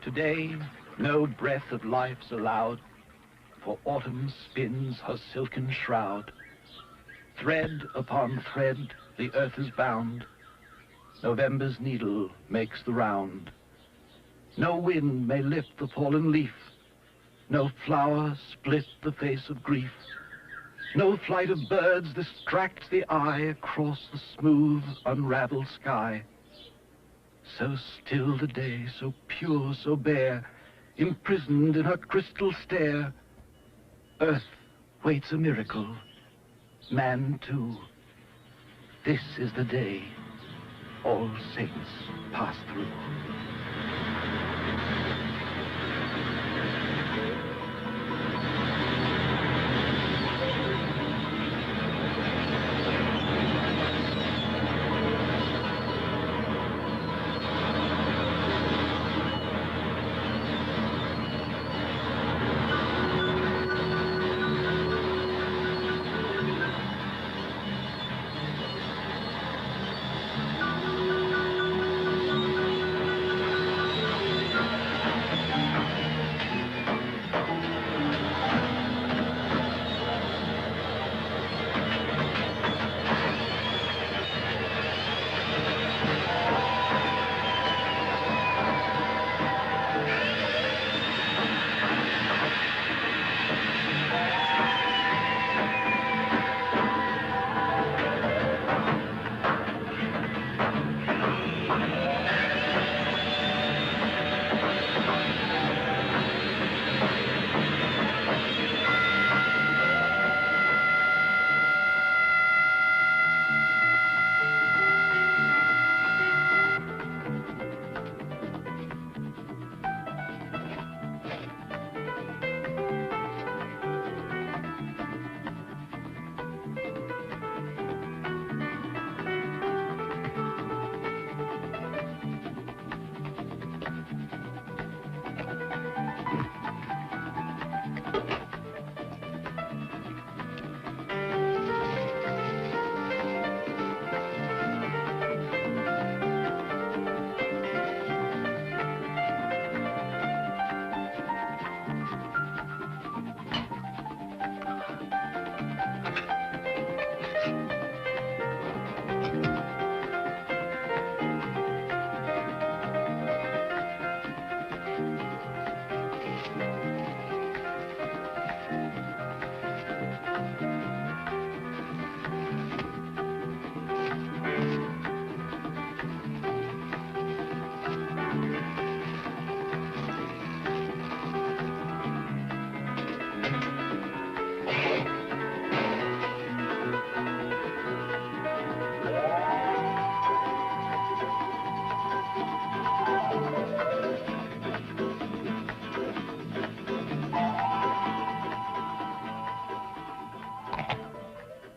Today, no breath of life's allowed, for autumn spins her silken shroud. Thread upon thread, the earth is bound. November's needle makes the round. No wind may lift the fallen leaf. No flower split the face of grief. No flight of birds distracts the eye across the smooth, unraveled sky. So still the day, so pure, so bare, imprisoned in her crystal stare. Earth waits a miracle, man too. This is the day all saints pass through.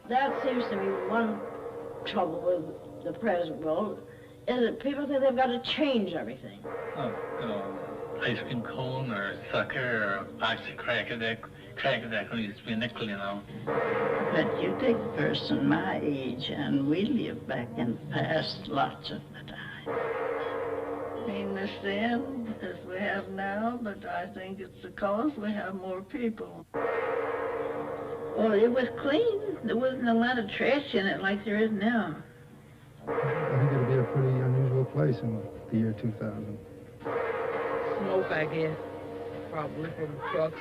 That seems to me one trouble with the present world is that people think they've got to change everything. Ice cream cone or sucker or box of cracker that used to be a nickel, you know. But you take a person my age and we live back in the past lots of the time. I mean, the sin as we have now, but I think it's because we have more people. Well, it was clean. There wasn't a lot of trash in it like there is now. I think it'll be a pretty unusual place in the year 2000. Smoke, I guess, probably from trucks,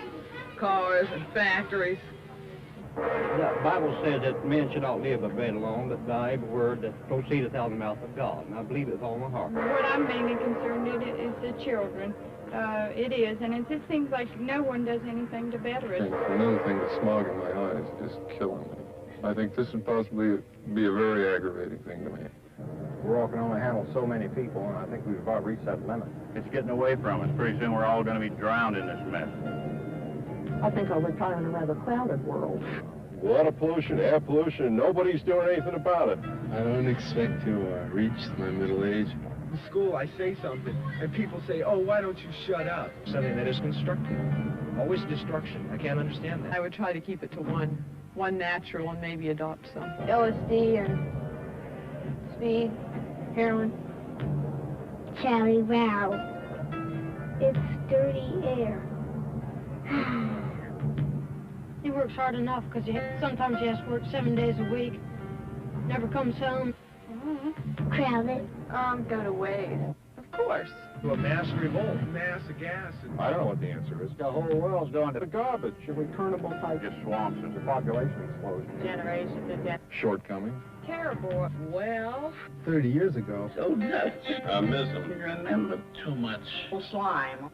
cars, and factories. The Bible says that men should not live by bread alone, but by every word that proceedeth out of the mouth of God. And I believe it with all my heart. What I'm mainly concerned with is the children. It is, and it just seems like no one does anything to better it. Another thing, the smog in my eyes is just killing me. I think this would possibly be a very aggravating thing to me. We're all can only handle so many people, and I think we've about reached that limit. It's getting away from us. Pretty soon we're all going to be drowned in this mess. I think we're kind of in a rather clouded world. Water pollution, air pollution, nobody's doing anything about it. I don't expect to reach my middle age. In school, I say something, and people say, oh, why don't you shut up? Something that is constructive. Always destruction. I can't understand that. I would try to keep it to one natural and maybe adopt some. LSD and speed, heroin. Charlie Brown. It's dirty air. He works hard enough because sometimes he has to work 7 days a week. Never comes home. Crowded. Go to waste. Of course. To a mass revolt, mass of gas. And I don't know what the answer is. The whole world's going to the garbage. A returnable type. Just swamps and the population explosion. Generation to generation. Shortcomings. Terrible. Well, 30 years ago. So nuts. I miss them. You remember Too much. slime.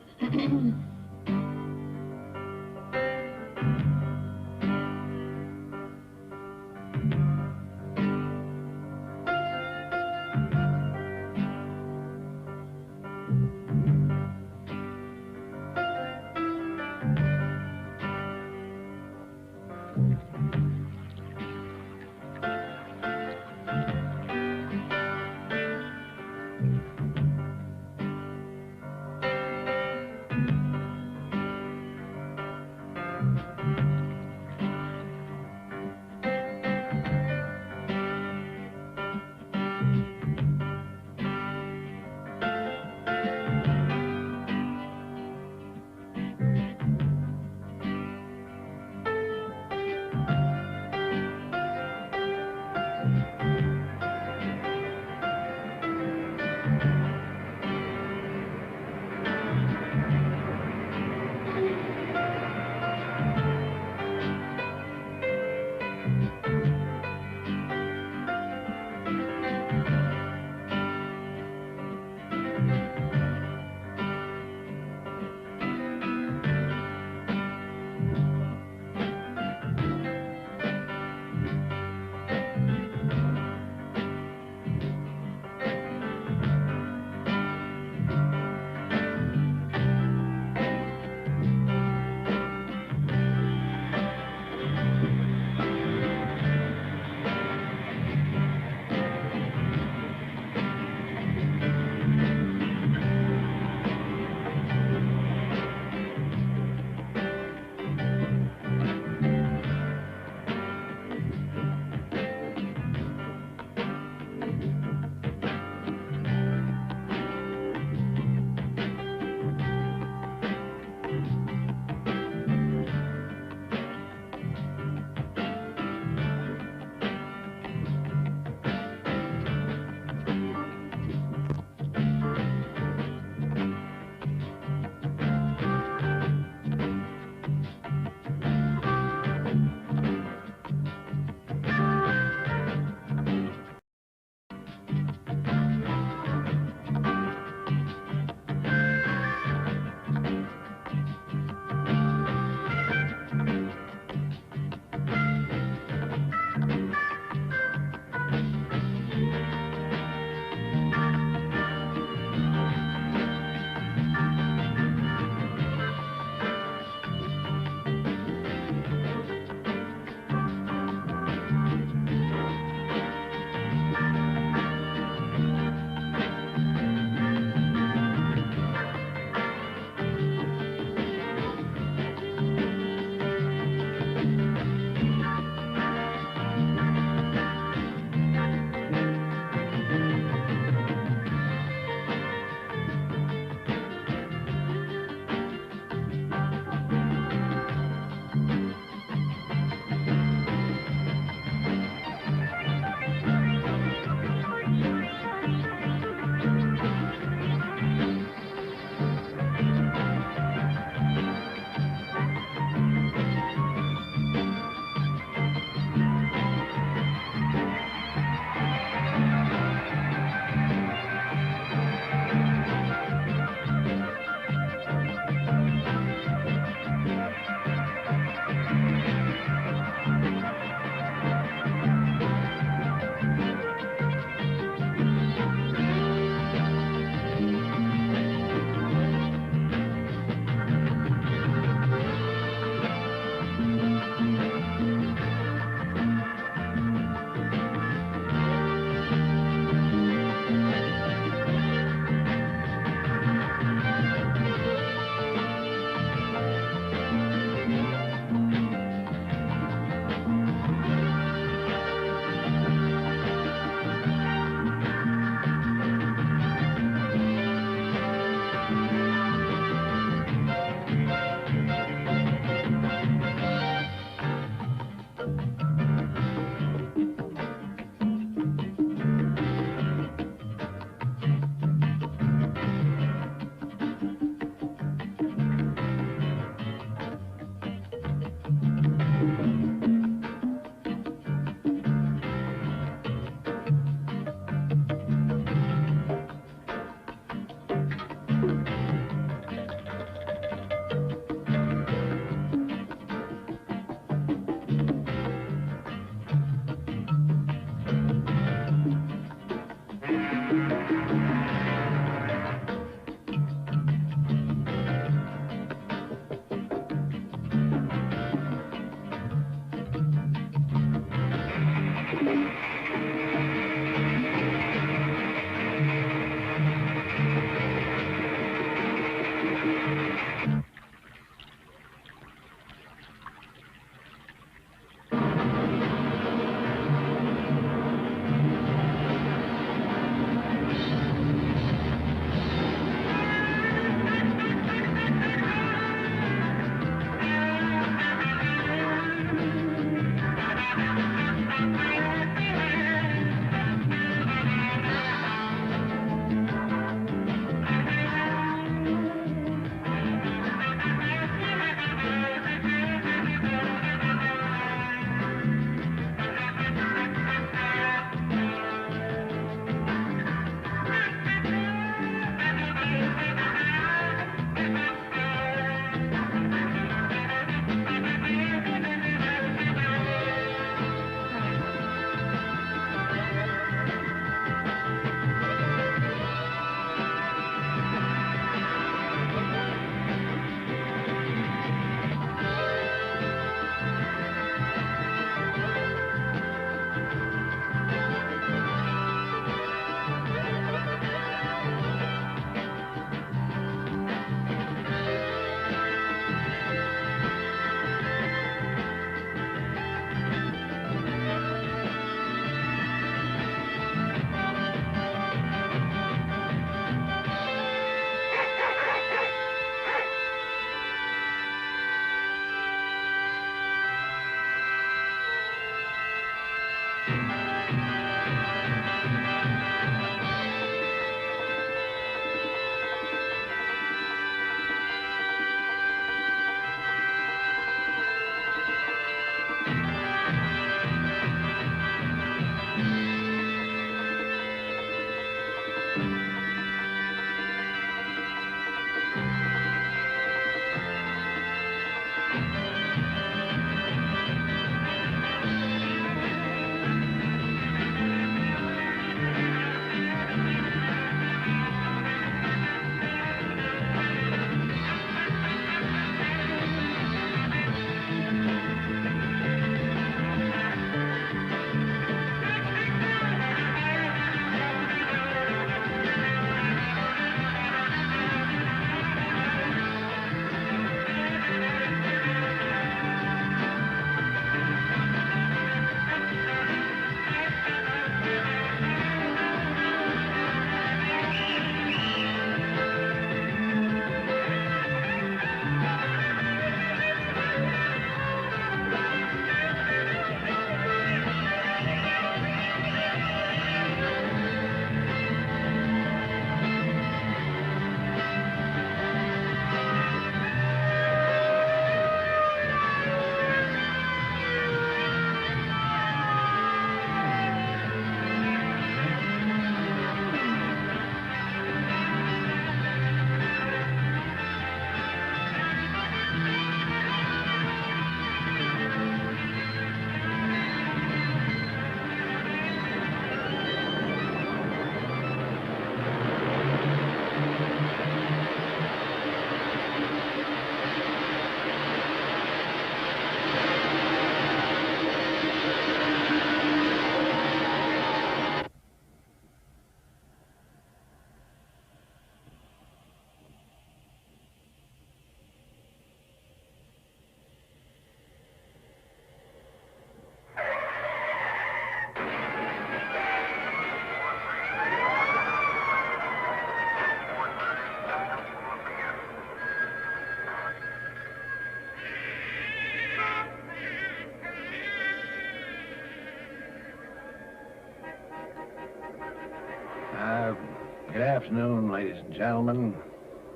Good afternoon, ladies and gentlemen.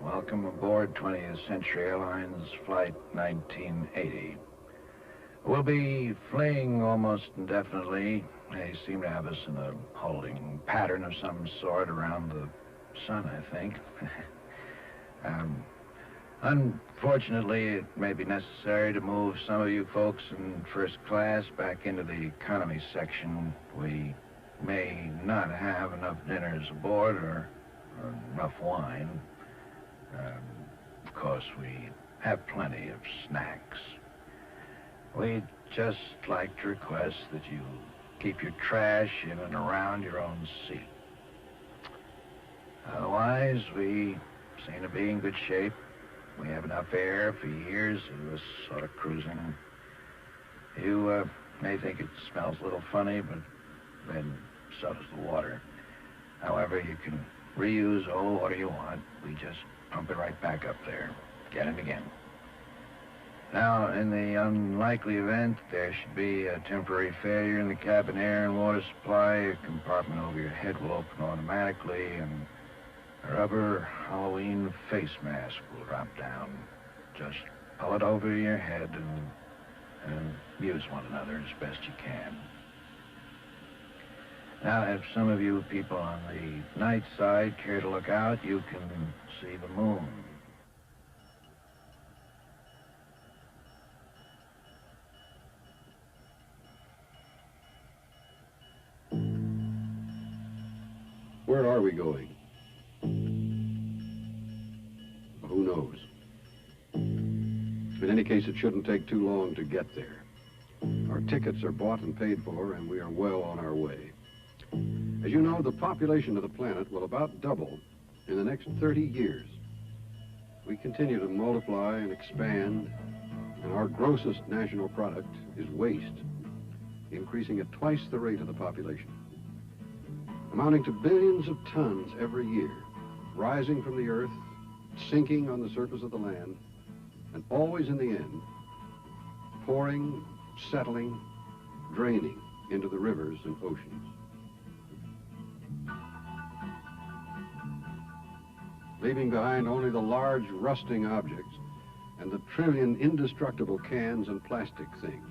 Welcome aboard 20th Century Airlines Flight 1980. We'll be fleeing almost indefinitely. They seem to have us in a holding pattern of some sort around the sun, I think. Unfortunately, it may be necessary to move some of you folks in first class back into the economy section. We may not have enough dinners aboard or enough wine. Of course, we have plenty of snacks. We'd just like to request that you keep your trash in and around your own seat. Otherwise, we seem to be in good shape. We have enough air for years of this sort of cruising. You may think it smells a little funny, but then so does the water. However, you can reuse all water you want. We just pump it right back up there. Get it again. Now, in the unlikely event there should be a temporary failure in the cabin air and water supply, a compartment over your head will open automatically, and a rubber Halloween face mask will drop down. Just pull it over your head and use one another as best you can. Now, if some of you people on the night side care to look out, you can see the moon. Where are we going? Who knows? In any case, it shouldn't take too long to get there. Our tickets are bought and paid for, and we are well on our way. As you know, the population of the planet will about double in the next 30 years. We continue to multiply and expand, and our grossest national product is waste, increasing at twice the rate of the population, amounting to billions of tons every year, rising from the earth, sinking on the surface of the land, and always in the end, pouring, settling, draining into the rivers and oceans. Leaving behind only the large rusting objects and the trillion indestructible cans and plastic things.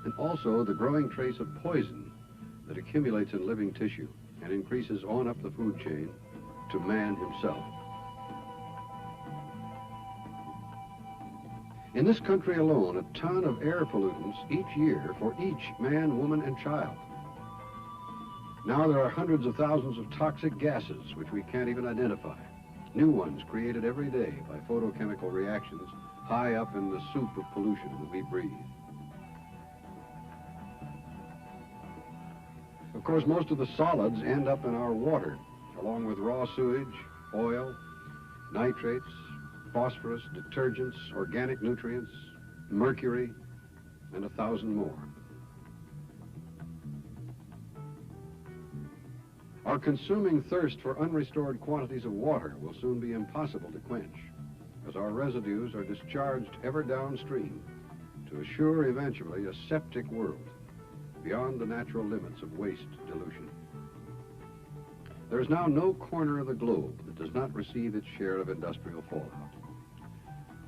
And also the growing trace of poison that accumulates in living tissue and increases on up the food chain to man himself. In this country alone, a ton of air pollutants each year for each man, woman, and child. Now there are hundreds of thousands of toxic gases which we can't even identify. New ones created every day by photochemical reactions high up in the soup of pollution that we breathe. Of course, most of the solids end up in our water, along with raw sewage, oil, nitrates, phosphorus, detergents, organic nutrients, mercury, and 1,000 more. Our consuming thirst for unrestored quantities of water will soon be impossible to quench, as our residues are discharged ever downstream to assure eventually a septic world beyond the natural limits of waste dilution. There is now no corner of the globe that does not receive its share of industrial fallout.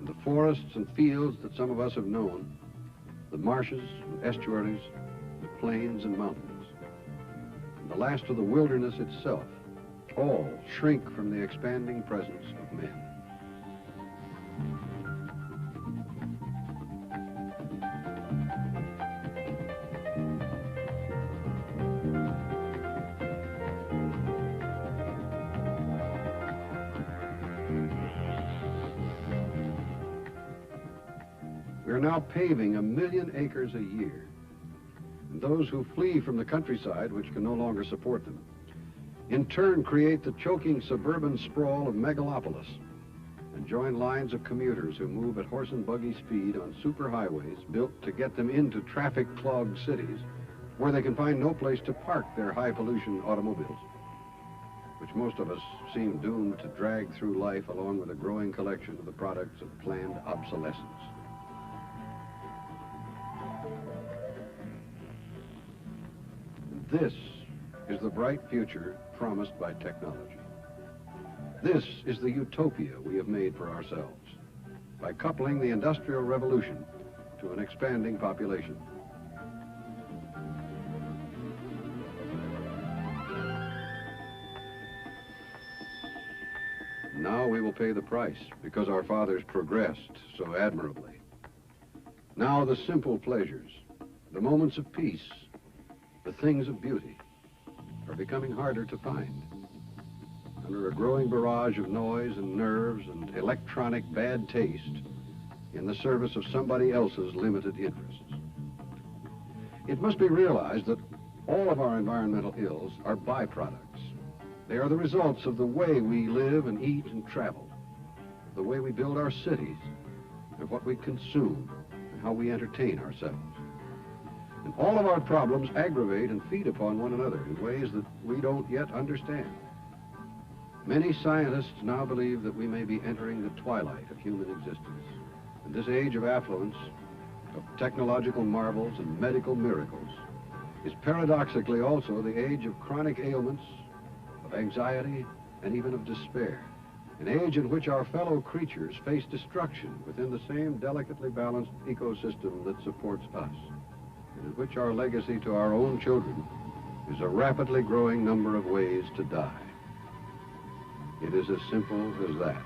And the forests and fields that some of us have known, the marshes and estuaries, the plains and mountains, and the last of the wilderness itself, all shrink from the expanding presence of men. We're now paving 1 million acres a year. And those who flee from the countryside, which can no longer support them, in turn create the choking suburban sprawl of megalopolis and join lines of commuters who move at horse and buggy speed on superhighways built to get them into traffic-clogged cities where they can find no place to park their high-pollution automobiles, which most of us seem doomed to drag through life along with a growing collection of the products of planned obsolescence. This is the bright future promised by technology. This is the utopia we have made for ourselves by coupling the Industrial Revolution to an expanding population. Now we will pay the price because our fathers progressed so admirably. Now the simple pleasures, the moments of peace, the things of beauty are becoming harder to find. Under a growing barrage of noise and nerves and electronic bad taste in the service of somebody else's limited interests. It must be realized that all of our environmental ills are byproducts. They are the results of the way we live and eat and travel, the way we build our cities, and what we consume, and how we entertain ourselves. And all of our problems aggravate and feed upon one another in ways that we don't yet understand. Many scientists now believe that we may be entering the twilight of human existence. And this age of affluence, of technological marvels and medical miracles, is paradoxically also the age of chronic ailments, of anxiety, and even of despair. An age in which our fellow creatures face destruction within the same delicately balanced ecosystem that supports us, and in which our legacy to our own children is a rapidly growing number of ways to die. It is as simple as that.